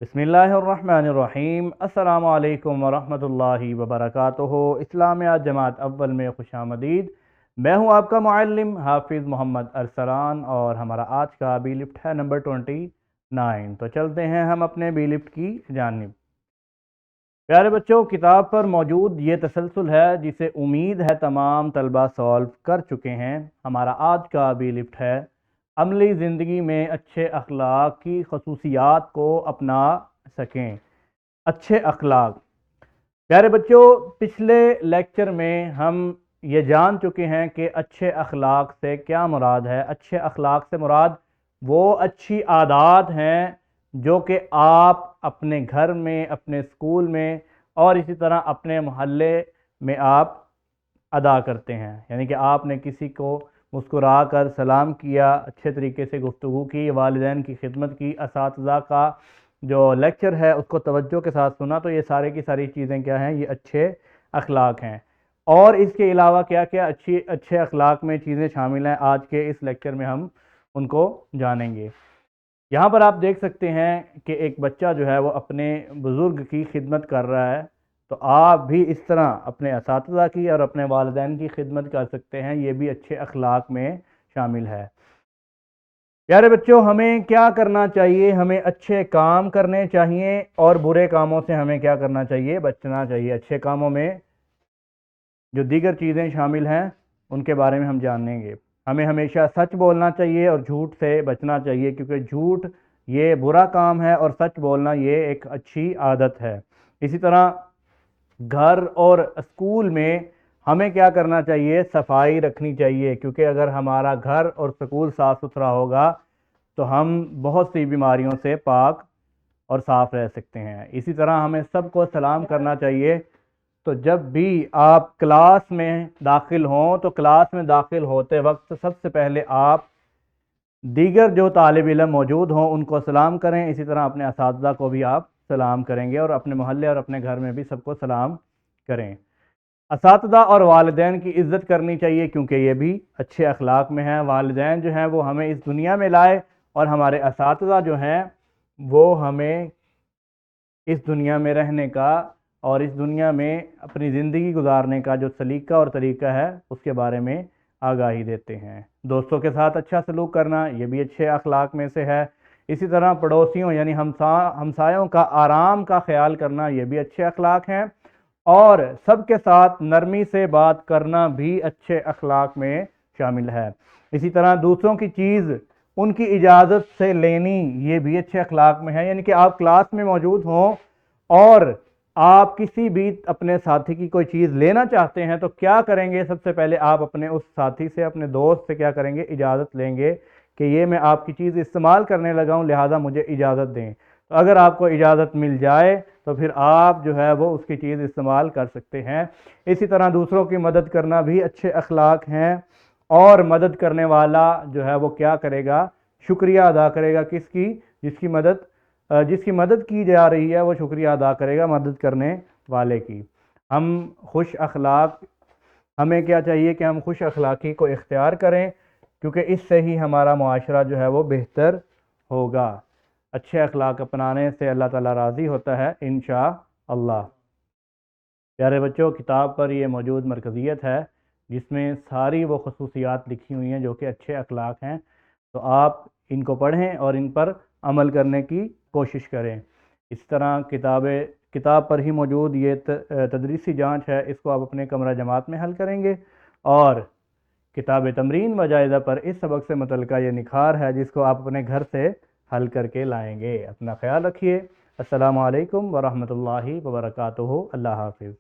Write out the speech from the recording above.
बिस्मिल्लाहिर्रहमानिर्रहीम। अस्सलामु अलैकुम वरहमतुल्लाहि वबरकातुहू। इस्लामियात जमात अव्वल में खुशामदीद। मैं हूं आपका मुअल्लिम हाफिज़ मोहम्मद अरसलान और हमारा आज का बी लिफ्ट है नंबर 29। तो चलते हैं हम अपने बी लिफ्ट की जानिब। प्यारे बच्चों, किताब पर मौजूद ये तसलसल है जिसे उम्मीद है तमाम तलबा सॉल्व कर चुके हैं। हमारा आज का बी लिफ्ट है अमली ज़िंदगी में अच्छे अखलाक की खसूसियात को अपना सकें। अच्छे अखलाक। प्यारे बच्चों, पिछले लेक्चर में हम ये जान चुके हैं कि अच्छे अखलाक से क्या मुराद है। अच्छे अखलाक से मुराद वो अच्छी आदत हैं जो कि आप अपने घर में, अपने स्कूल में और इसी तरह अपने मोहल्ले में आप अदा करते हैं। यानी कि आपने किसी को मुस्कुरा कर सलाम किया, अच्छे तरीके से गुफ्तगू की, वालिदैन की खिदमत की, असातिज़ा का जो लेक्चर है उसको तवज्जो के साथ सुना, तो ये सारे की सारी चीज़ें क्या हैं, ये अच्छे अखलाक हैं। और इसके अलावा क्या क्या अच्छे अखलाक में चीज़ें शामिल हैं, आज के इस लेक्चर में हम उनको जानेंगे। यहाँ पर आप देख सकते हैं कि एक बच्चा जो है वो अपने बुज़ुर्ग की खिदमत कर रहा है। तो आप भी इस तरह अपने असातिज़ा की और अपने वालिदैन की खिदमत कर सकते हैं। ये भी अच्छे अखलाक में शामिल है। प्यारे बच्चों, हमें क्या करना चाहिए? हमें अच्छे काम करने चाहिए और बुरे कामों से हमें क्या करना चाहिए? बचना चाहिए। अच्छे कामों में जो दीगर चीज़ें शामिल हैं उनके बारे में हम जानेंगे। हमें हमेशा सच बोलना चाहिए और झूठ से बचना चाहिए, क्योंकि झूठ ये बुरा काम है और सच बोलना ये एक अच्छी आदत है। इसी तरह घर और स्कूल में हमें क्या करना चाहिए? सफाई रखनी चाहिए, क्योंकि अगर हमारा घर और स्कूल साफ़ सुथरा होगा तो हम बहुत सी बीमारियों से पाक और साफ़ रह सकते हैं। इसी तरह हमें सबको सलाम करना चाहिए। तो जब भी आप क्लास में दाखिल हों तो क्लास में दाखिल होते वक्त सबसे पहले आप दीगर जो तालिब इल्म मौजूद हों उनको सलाम करें। इसी तरह अपने असातिज़ा को भी आप सलाम करेंगे और अपने मोहल्ले और अपने घर में भी सबको सलाम करें। असातिज़ा और वालिदैन की इज़्ज़त करनी चाहिए, क्योंकि ये भी अच्छे अखलाक में हैं। वालिदैन जो हैं वो हमें इस दुनिया में लाए और हमारे असातिज़ा जो हैं वो हमें इस दुनिया में रहने का और इस दुनिया में अपनी ज़िंदगी गुजारने का जो सलीका और तरीका है उसके बारे में आगाही देते हैं। दोस्तों के साथ अच्छा सलूक करना ये भी अच्छे अखलाक में से है। इसी तरह पड़ोसियों यानी हमसायों का आराम का ख्याल करना ये भी अच्छे अखलाक हैं। और सबके साथ नरमी से बात करना भी अच्छे अखलाक में शामिल है। इसी तरह दूसरों की चीज़ उनकी इजाज़त से लेनी ये भी अच्छे अखलाक में है। यानी कि आप क्लास में मौजूद हों और आप किसी भी अपने साथी की कोई चीज़ लेना चाहते हैं तो क्या करेंगे? सबसे पहले आप अपने उस साथी से, अपने दोस्त से क्या करेंगे? इजाज़त लेंगे कि ये मैं आपकी चीज़ इस्तेमाल करने लगा हूँ, लिहाजा मुझे इजाज़त दें। तो अगर आपको इजाज़त मिल जाए तो फिर आप जो है वो उसकी चीज़ इस्तेमाल कर सकते हैं। इसी तरह दूसरों की मदद करना भी अच्छे अखलाक हैं। और मदद करने वाला जो है वो क्या करेगा? शुक्रिया अदा करेगा। किसकी? जिसकी मदद की जा रही है वो शुक्रिया अदा करेगा मदद करने वाले की। हमें क्या चाहिए कि हम खुश अखलाकी को इख्तियार करें, क्योंकि इससे ही हमारा मुआशरा जो है वो बेहतर होगा। अच्छे अखलाक अपनाने से अल्लाह ताला राज़ी होता है इंशाअल्लाह। प्यारे बच्चों, किताब पर ये मौजूद मरकज़ियत है जिसमें सारी वो खसूसियात लिखी हुई हैं जो कि अच्छे अखलाक हैं। तो आप इनको पढ़ें और इन पर अमल करने की कोशिश करें। इस तरह किताब पर ही मौजूद ये तदरीसी जांच है, इसको आप अपने कमरा जमात में हल करेंगे। और किताब तमरीन व जायज़ा पर इस सबक से मुतल्लिक़ा ये निखार है जिसको आप अपने घर से हल करके लाएंगे। अपना ख्याल रखिए। अस्सलामु अलैकुम व रहमतुल्लाहि व बरकातुहू। अल्लाह हाफ़िज़।